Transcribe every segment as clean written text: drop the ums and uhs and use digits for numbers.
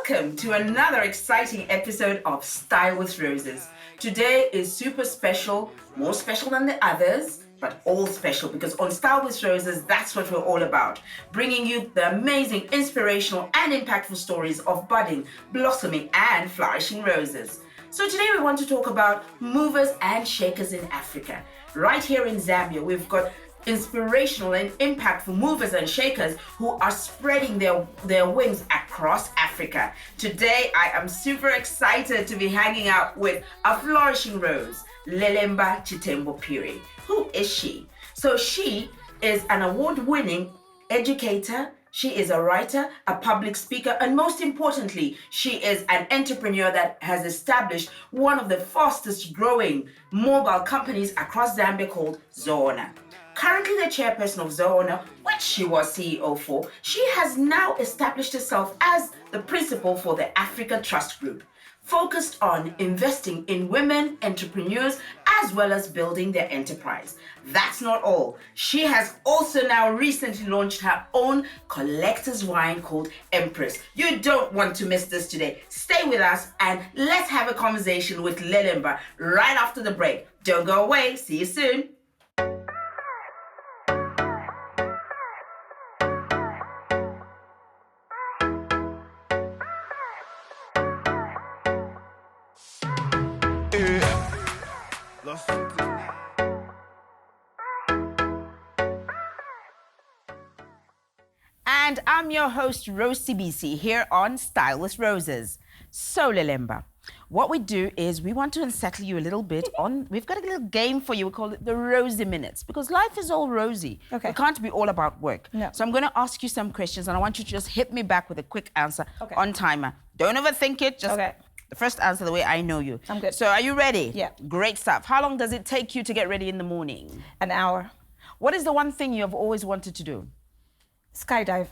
Welcome to another exciting episode of Style with Roses. Today is super special, more special than the others, but all special because on Style with Roses, that's what we're all about. Bringing you the amazing, inspirational and impactful stories of budding, blossoming and flourishing roses. So today we want to talk about movers and shakers in Africa. Right here in Zambia, we've got inspirational and impactful movers and shakers who are spreading their wings across Africa. Today, I am super excited to be hanging out with a flourishing rose, Lelemba Chitembo Phiri. Who is she? So she is an award-winning educator. She is a writer, a public speaker, and most importantly, she is an entrepreneur that has established one of the fastest growing mobile companies across Zambia called Zoona. Currently the chairperson of Zoona, which she was CEO for, she has now established herself as the principal for the Africa Trust Group, focused on investing in women entrepreneurs as well as building their enterprise. That's not all. She has also now recently launched her own collector's wine called Empress. You don't want to miss this today. Stay with us and let's have a conversation with Lelemba right after the break. Don't go away. See you soon. And I'm your host, Rose CBC, here on Style with Roses. So, Lelemba, what we do is we want to unsettle you a little bit on, we've got a little game for you, we call it the Rosy Minutes, because life is all rosy. Okay. It can't be all about work. No. So I'm going to ask you some questions, and I want you to just hit me back with a quick answer on timer. Don't overthink it, just the first answer the way I know you. I'm good. So are you ready? Yeah. Great stuff. How long does it take you to get ready in the morning? An hour. What is the one thing you have always wanted to do? Skydive.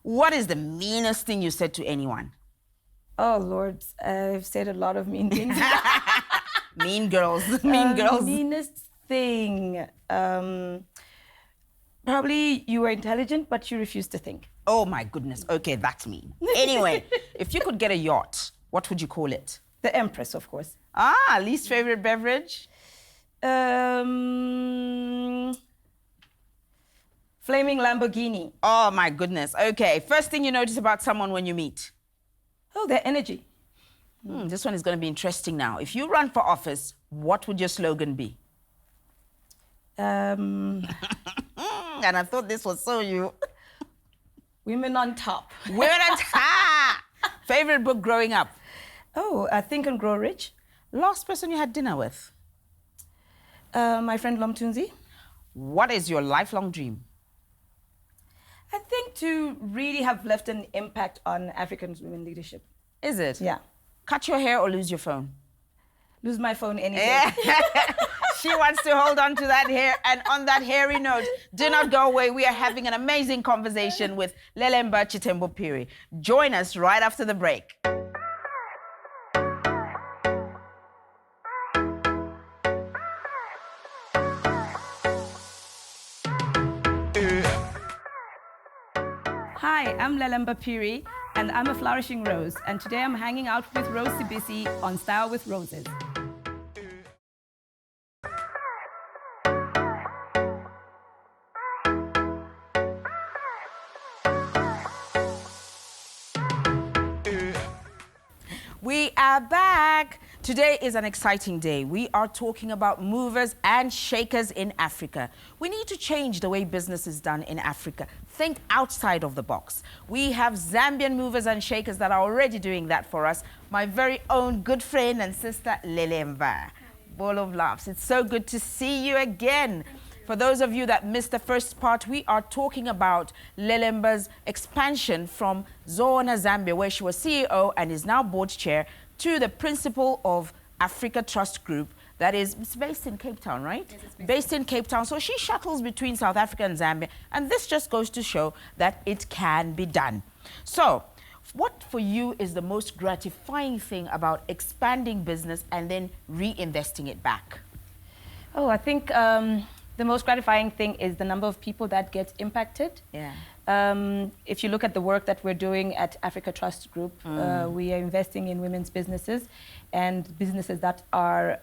What is the meanest thing you said to anyone? Oh, Lord, I've said a lot of mean things. Mean girls. Mean girls. Meanest thing. Probably you were intelligent, but you refused to think. Oh, my goodness. Okay, that's mean. Anyway, if you could get a yacht, what would you call it? The Empress, of course. Ah, least favorite beverage? Flaming Lamborghini. Oh, my goodness. Okay, first thing you notice about someone when you meet? Oh, their energy. This one is going to be interesting now. If you run for office, what would your slogan be? And I thought this was so you. Women on top. Women on top. Favorite book growing up? Oh, Think and Grow Rich. Last person you had dinner with? My friend Lomtunzi. What is your lifelong dream? I think to really have left an impact on African women leadership. Is it? Yeah. Cut your hair or lose your phone? Lose my phone any day. She wants to hold on to that hair. And on that hairy note, do not go away. We are having an amazing conversation with Lelemba Chitembo Phiri. Join us right after the break. Hi, I'm Lelemba Phiri, and I'm a flourishing rose. And today I'm hanging out with Rose CBC on Style with Roses. We are back. Today is an exciting day. We are talking about movers and shakers in Africa. We need to change the way business is done in Africa. Think outside of the box. We have Zambian movers and shakers that are already doing that for us. My very own good friend and sister, Lelemba. Ball of laughs. It's so good to see you again. For those of you that missed the first part, we are talking about Lelemba's expansion from Zoona, Zambia, where she was CEO and is now board chair, to the principal of Africa Trust Group. That is, it's based in Cape Town, right? Yes, it's based in Cape Town. So she shuttles between South Africa and Zambia. And this just goes to show that it can be done. So what for you is the most gratifying thing about expanding business and then reinvesting it back? Oh, I think the most gratifying thing is the number of people that get impacted. Yeah. If you look at the work that we're doing at Africa Trust Group, we are investing in women's businesses and businesses that are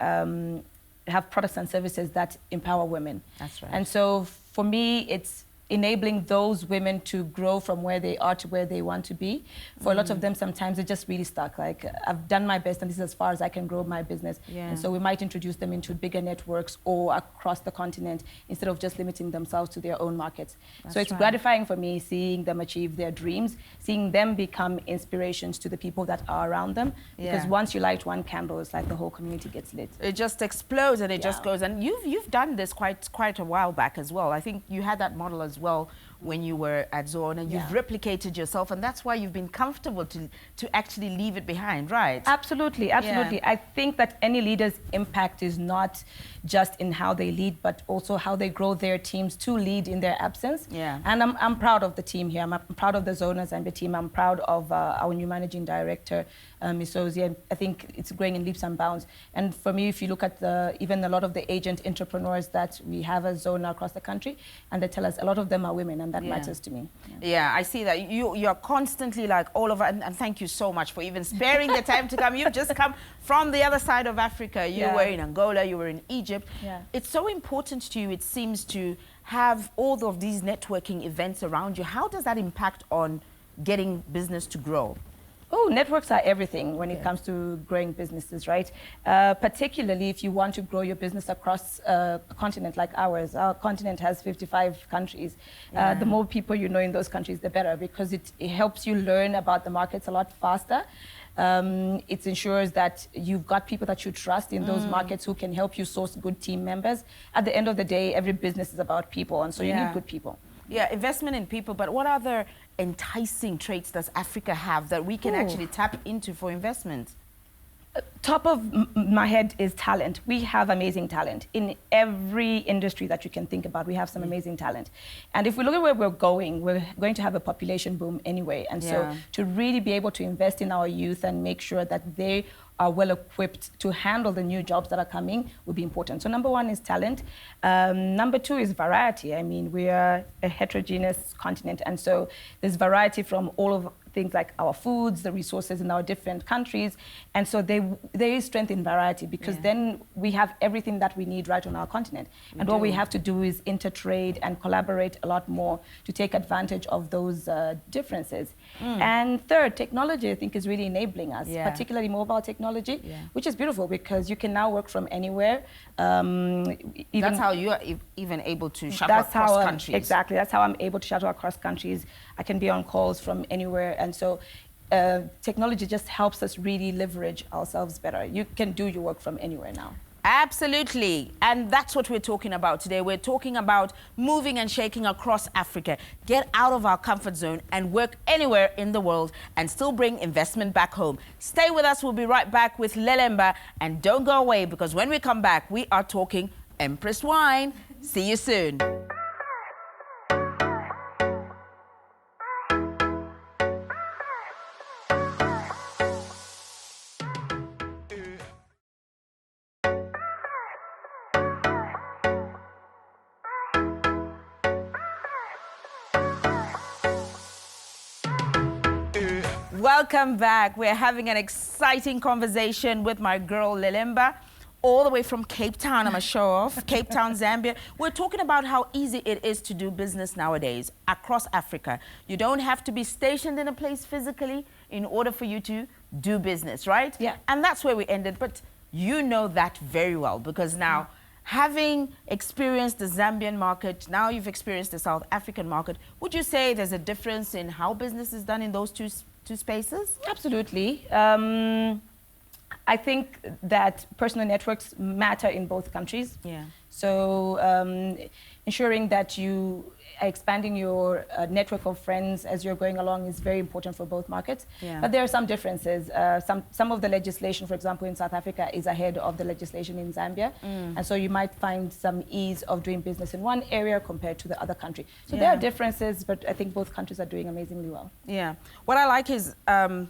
have products and services that empower women. That's right. And so for me, it's enabling those women to grow from where they are to where they want to be. For a lot of them, sometimes they're just really stuck. Like, I've done my best and this is as far as I can grow my business. Yeah. And so we might introduce them into bigger networks or across the continent instead of just limiting themselves to their own markets. That's so it's right. gratifying for me seeing them achieve their dreams, seeing them become inspirations to the people that are around them. Because Yeah. once you light one candle, it's like the whole community gets lit. It just explodes and it Yeah. just goes. And you've done this quite a while back as well. I think you had that model as well when you were at Zone, and you've replicated yourself, and that's why you've been comfortable to actually leave it behind, right? Absolutely, absolutely. Yeah. I think that any leader's impact is not just in how they lead, but also how they grow their teams to lead in their absence. Yeah. And I'm proud of the team here. I'm proud of the Zona Zambia team. I'm proud of our new managing director, Ms. Ozie. I think it's growing in leaps and bounds. And for me, if you look at even a lot of the agent entrepreneurs that we have as Zona across the country, and they tell us a lot of them are women, and that matters to me. Yeah, I see that. You're constantly like all over, and thank you so much for even sparing the time to come. You've just come from the other side of Africa. You were in Angola, you were in Egypt. Yeah. It's so important to you, it seems, to have all of these networking events around you. How does that impact on getting business to grow? Oh, networks are everything when it comes to growing businesses, right? Particularly if you want to grow your business across a continent like ours. Our continent has 55 countries. The more people you know in those countries, the better, because it helps you learn about the markets a lot faster. It ensures that you've got people that you trust in those markets who can help you source good team members. At the end of the day, every business is about people, and so you need good people. Yeah, investment in people, but what other enticing traits does Africa have that we can actually tap into for investment? Top of my head is talent. We have amazing talent in every industry that you can think about. We have some amazing talent. And if we look at where we're going to have a population boom anyway. And so to really be able to invest in our youth and make sure that they are well equipped to handle the new jobs that are coming will be important. So number one is talent. Number two is variety. I mean, we are a heterogeneous continent, and so there's variety from all of things like our foods, the resources in our different countries. And so there is strength in variety, because then we have everything that we need right on our continent. And all we have to do is intertrade and collaborate a lot more to take advantage of those differences. And third, technology, I think, is really enabling us, particularly mobile technology, which is beautiful because you can now work from anywhere. That's how you are even able to shuttle across countries. Exactly, that's how I'm able to shuttle across countries. I can be on calls from anywhere. And so technology just helps us really leverage ourselves better. You can do your work from anywhere now. Absolutely. And that's what we're talking about today. We're talking about moving and shaking across Africa. Get out of our comfort zone and work anywhere in the world and still bring investment back home. Stay with us. We'll be right back with Lelemba. And don't go away, because when we come back, we are talking Empress Wine. See you soon. Welcome back. We're having an exciting conversation with my girl Lelemba, all the way from Cape Town. I'm a show off, Cape Town, Zambia. We're talking about how easy it is to do business nowadays across Africa. You don't have to be stationed in a place physically in order for you to do business, right? Yeah. And that's where we ended. But you know that very well, because now, having experienced the Zambian market, now you've experienced the South African market. Would you say there's a difference in how business is done in those two spaces? Absolutely. I think that personal networks matter in both countries. Yeah. So ensuring that you are expanding your network of friends as you're going along is very important for both markets. Yeah. But there are some differences. Some of the legislation, for example, in South Africa is ahead of the legislation in Zambia. And so you might find some ease of doing business in one area compared to the other country. So there are differences, but I think both countries are doing amazingly well. Yeah. What I like is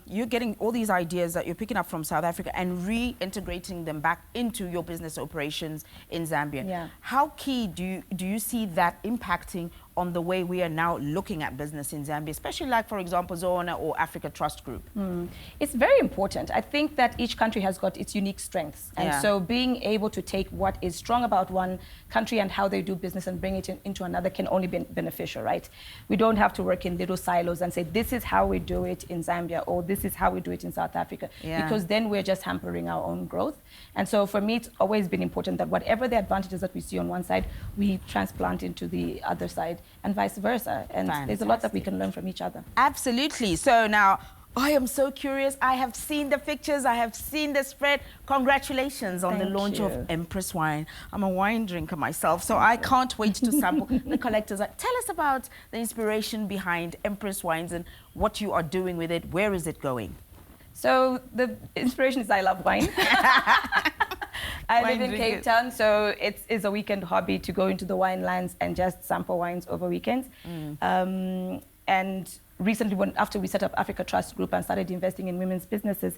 you're getting all these ideas that you're picking up from South Africa and reintegrating them back into your business operations in Zambia. Yeah. How key do you see that impacting on the way we are now looking at business in Zambia, especially like, for example, Zona or Africa Trust Group? It's very important. I think that each country has got its unique strengths. And Yeah. so being able to take what is strong about one country and how they do business and bring it into another can only be beneficial, right? We don't have to work in little silos and say, this is how we do it in Zambia, or this is how we do it in South Africa, Yeah. because then we're just hampering our own growth. And so for me, it's always been important that whatever the advantages that we see on one side, we transplant into the other side, and vice versa. And there's a lot that we can learn from each other. Absolutely. So now, I am so curious. I have seen the pictures. I have seen the spread. Congratulations on the Thank launch of you. Empress Wine. I'm a wine drinker myself, so I can't wait to sample. The collectors, tell us about the inspiration behind Empress Wines and what you are doing with it. Where is it going? So the inspiration is I love wine. I live in Cape Town, so it's a weekend hobby to go into the wine lands and just sample wines over weekends. And recently, after we set up Africa Trust Group and started investing in women's businesses,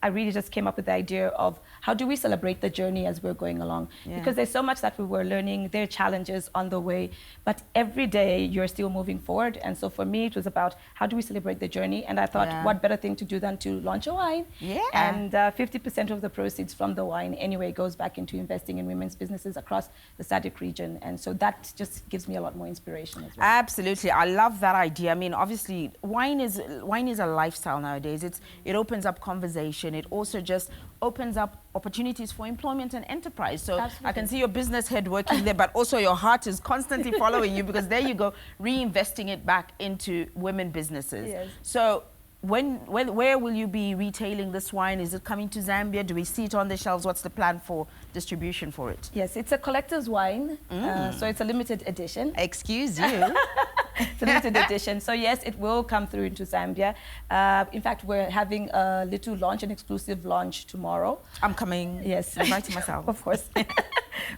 I really just came up with the idea of how do we celebrate the journey as we're going along? Yeah. Because there's so much that we were learning, there are challenges on the way, but every day you're still moving forward. And so for me, it was about how do we celebrate the journey? And I thought, Yeah. what better thing to do than to launch a wine? Yeah. And 50% of the proceeds from the wine anyway goes back into investing in women's businesses across the SADC region. And so that just gives me a lot more inspiration as well. Absolutely. I love that idea. I mean, obviously, wine is a lifestyle nowadays. It opens up conversation. It also just opens up opportunities for employment and enterprise. So Absolutely. I can see your business head working there, but also your heart is constantly following you, because there you go, reinvesting it back into women businesses. Yes. So where will you be retailing this wine? Is it coming to Zambia? Do we see it on the shelves? What's the plan for distribution for it? Yes, it's a collector's wine, so it's a limited edition. Excuse you. It's a limited edition. So yes, it will come through into Zambia. In fact, we're having a little launch, an exclusive launch tomorrow. I'm coming. Yes. Inviting myself. Of course. We're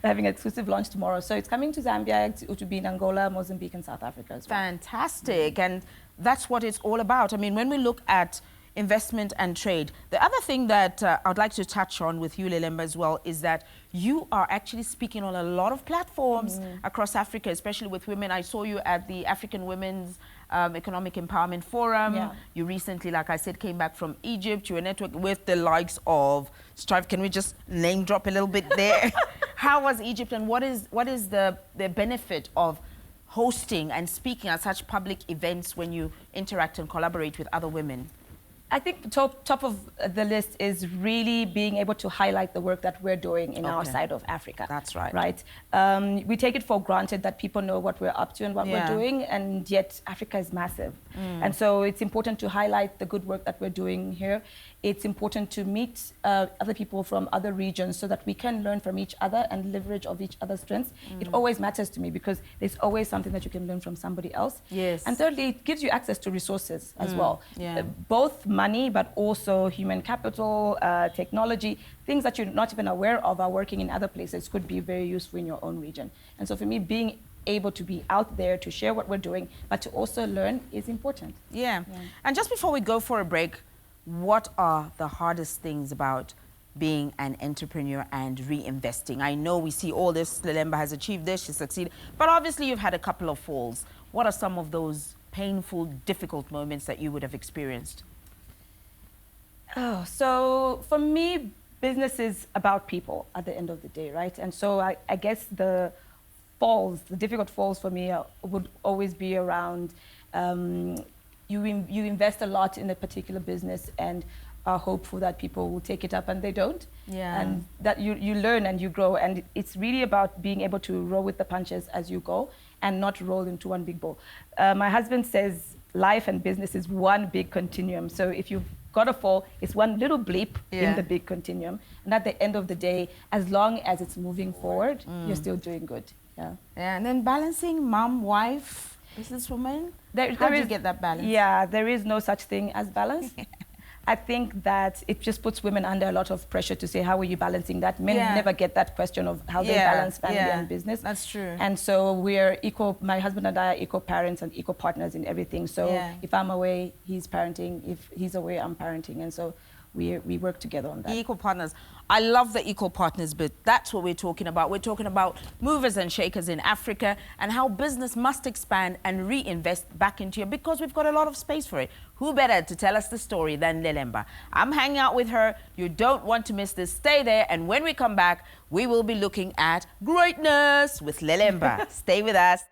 having an exclusive launch tomorrow. So it's coming to Zambia. It will be in Angola, Mozambique, and South Africa as well. Fantastic. And that's what it's all about. I mean, when we look at investment and trade, the other thing that I'd like to touch on with you, Lelemba, as well, is that you are actually speaking on a lot of platforms across Africa, especially with women. I saw you at the African Women's Economic Empowerment Forum. Yeah. You recently, like I said, came back from Egypt. You were networking with the likes of Strive. Can we just name drop a little bit there? How was Egypt, and what is the benefit of hosting and speaking at such public events when you interact and collaborate with other women? I think the top of the list is really being able to highlight the work that we're doing in our side of Africa. That's right. Right. We take it for granted that people know what we're up to and what Yeah. we're doing, and yet Africa is massive. And so it's important to highlight the good work that we're doing here. It's important to meet other people from other regions so that we can learn from each other and leverage of each other's strengths. It always matters to me because there's always something that you can learn from somebody else. Yes. And thirdly, it gives you access to resources as well. Yeah. Both money, but also human capital, technology, things that you're not even aware of are working in other places could be very useful in your own region. And so for me, being able to be out there to share what we're doing, but to also learn is important. Yeah. And just before we go for a break, what are the hardest things about being an entrepreneur and reinvesting? I know we see all this, Lelemba has achieved this, she succeeded, but obviously you've had a couple of falls. What are some of those painful, difficult moments that you would have experienced? Oh, so for me, business is about people at the end of the day, right? And so I guess the difficult falls for me would always be around you invest a lot in a particular business and are hopeful that people will take it up, and they don't. Yeah. And that you learn and you grow, and it's really about being able to roll with the punches as you go and not roll into one big ball. My husband says life and business is one big continuum. So if you've got a fall, it's one little blip in the big continuum. And at the end of the day, as long as it's moving forward, you're still doing good. Yeah. Yeah, and then balancing mom, wife, businesswoman. How do you get that balance? Yeah, there is no such thing as balance. I think that it just puts women under a lot of pressure to say, how are you balancing that? Men never get that question of how they balance family and business. That's true. And so we're equal, my husband and I are equal parents and equal partners in everything. So if I'm away, he's parenting. If he's away, I'm parenting. And so we work together on that. Equal partners. I love the equal partners bit. That's what we're talking about. We're talking about movers and shakers in Africa and how business must expand and reinvest back into it because we've got a lot of space for it. Who better to tell us the story than Lelemba? I'm hanging out with her. You don't want to miss this. Stay there. And when we come back, we will be looking at greatness with Lelemba. Stay with us.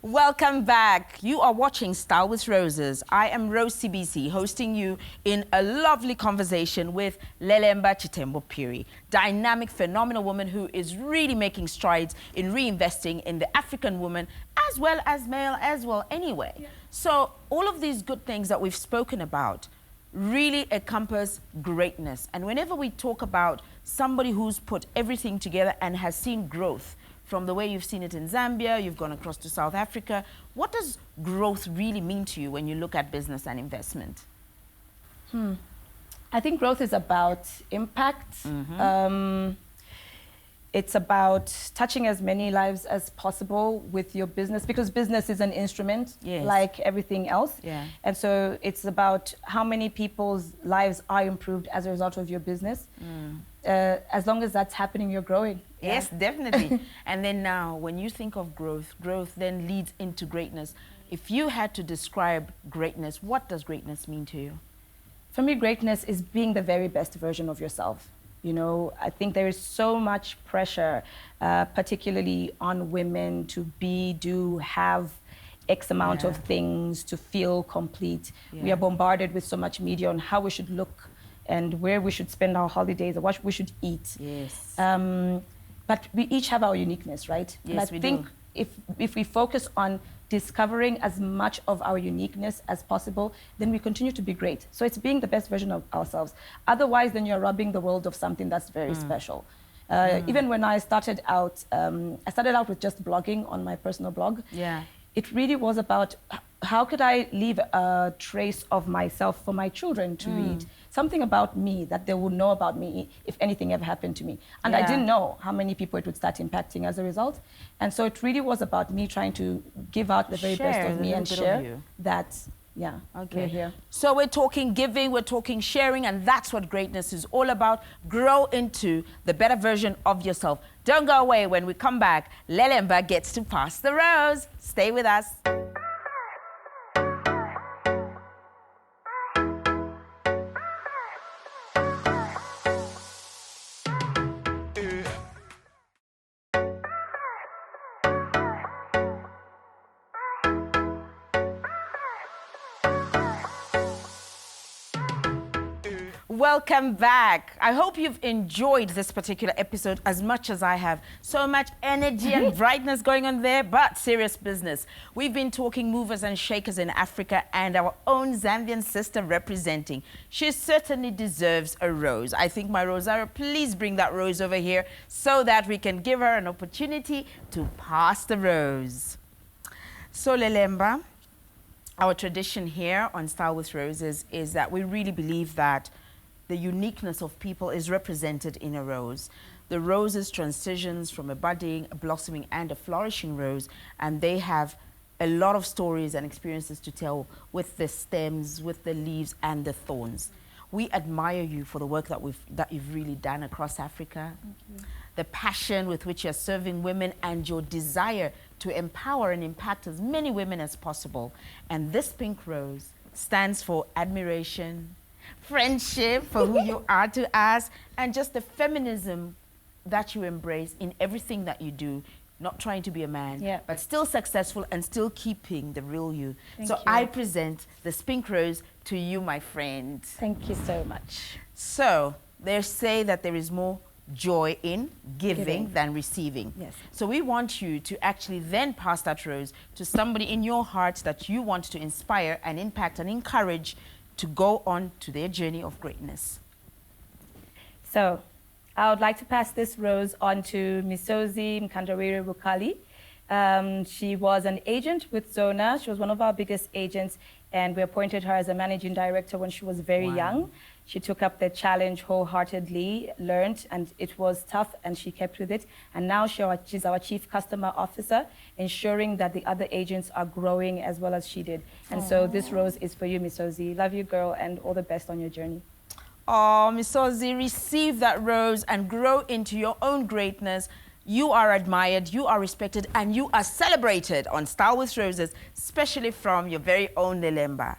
Welcome back. You are watching Style with Roses. I am Rose CBC, hosting you in a lovely conversation with Lelemba Chitembo Phiri, dynamic, phenomenal woman who is really making strides in reinvesting in the African woman as well as male as well anyway. Yeah. So all of these good things that we've spoken about really encompass greatness. And whenever we talk about somebody who's put everything together and has seen growth, from the way you've seen it in Zambia, you've gone across to South Africa. What does growth really mean to you when you look at business and investment? I think growth is about impact. It's about touching as many lives as possible with your business, because business is an instrument, yes, like everything else. Yeah. And so it's about how many people's lives are improved as a result of your business. As long as that's happening, you're growing. Yes, definitely. And then now, when you think of growth, growth then leads into greatness. If you had to describe greatness, what does greatness mean to you? For me, greatness is being the very best version of yourself. You know, I think there is so much pressure, particularly on women, to be, do, have X amount of things, to feel complete. Yeah. We are bombarded with so much media on how we should look and where we should spend our holidays or what we should eat. Yes. But we each have our uniqueness, right? Yes, and I think if we focus on discovering as much of our uniqueness as possible, then we continue to be great. So it's being the best version of ourselves. Otherwise, then you're robbing the world of something that's very special. Even when I started out with just blogging on my personal blog. Yeah. It really was about how could I leave a trace of myself for my children to read. Something about me that they would know about me if anything ever happened to me. And I didn't know how many people it would start impacting as a result. And so it really was about me trying to give out the very best of me and share that, we're here. So we're talking giving, we're talking sharing, and that's what greatness is all about. Grow into the better version of yourself. Don't go away. When we come back, Lelemba gets to pass the rose. Stay with us. Welcome back. I hope you've enjoyed this particular episode as much as I have. So much energy and brightness going on there, but serious business. We've been talking movers and shakers in Africa and our own Zambian sister representing. She certainly deserves a rose. I think my Rosario, please bring that rose over here so that we can give her an opportunity to pass the rose. So Lelemba, our tradition here on Style with Roses is that we really believe that the uniqueness of people is represented in a rose. The roses transitions from a budding, a blossoming, and a flourishing rose, and they have a lot of stories and experiences to tell with the stems, with the leaves, and the thorns. We admire you for the work that you've really done across Africa. Thank you. The passion with which you're serving women and your desire to empower and impact as many women as possible. And this pink rose stands for admiration, friendship for who you are to us, and just the feminism that you embrace in everything that you do not trying to be a man, Yeah. but still successful and still keeping the real you. Thank So you. I present the Pink Rose to you, my friend. Thank you so much. So they say that there is more joy in giving than receiving. Yes. So we want you to actually then pass that rose to somebody in your heart that you want to inspire and impact and encourage to go on to their journey of greatness. So I would like to pass this rose on to Misozi Mkandawire Rukali. She was an agent with Zona. She was one of our biggest agents, and we appointed her as a managing director when she was very young. She took up the challenge wholeheartedly, learned, and it was tough, and she kept with it. And now she's our chief customer officer, ensuring that the other agents are growing as well as she did. And so this rose is for you, Misozi. Love you, girl, and all the best on your journey. Oh, Miss Ozzy, receive that rose and grow into your own greatness. You are admired, you are respected, and you are celebrated on Style with Roses, especially from your very own Lelemba.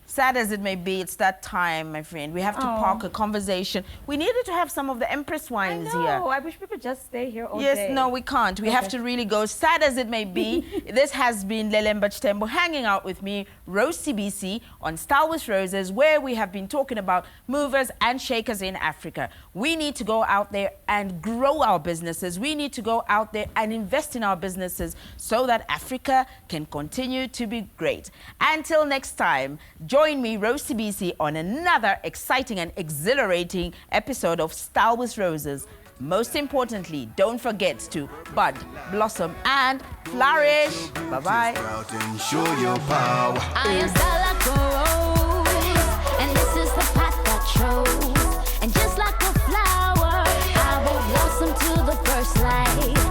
Sad as it may be, it's that time, my friend. We have to park a conversation. We needed to have some of the Empress wines here. I wish we could just stay here all day. Yes, no, we can't. We have to really go. Sad as it may be, this has been Lelemba Chitembo hanging out with me, Rose CBC, on Style with Roses, where we have been talking about movers and shakers in Africa. We need to go out there and grow our businesses. We need to go out there and invest in our businesses so that Africa can continue to be great. Until next time, join me, Rose CBC, on another exciting and exhilarating episode of Style with Roses. Most importantly, don't forget to bud, blossom, and flourish. Bye-bye. I am style like a rose, and this is the path that chose. And just like a flower, I will blossom to the first light.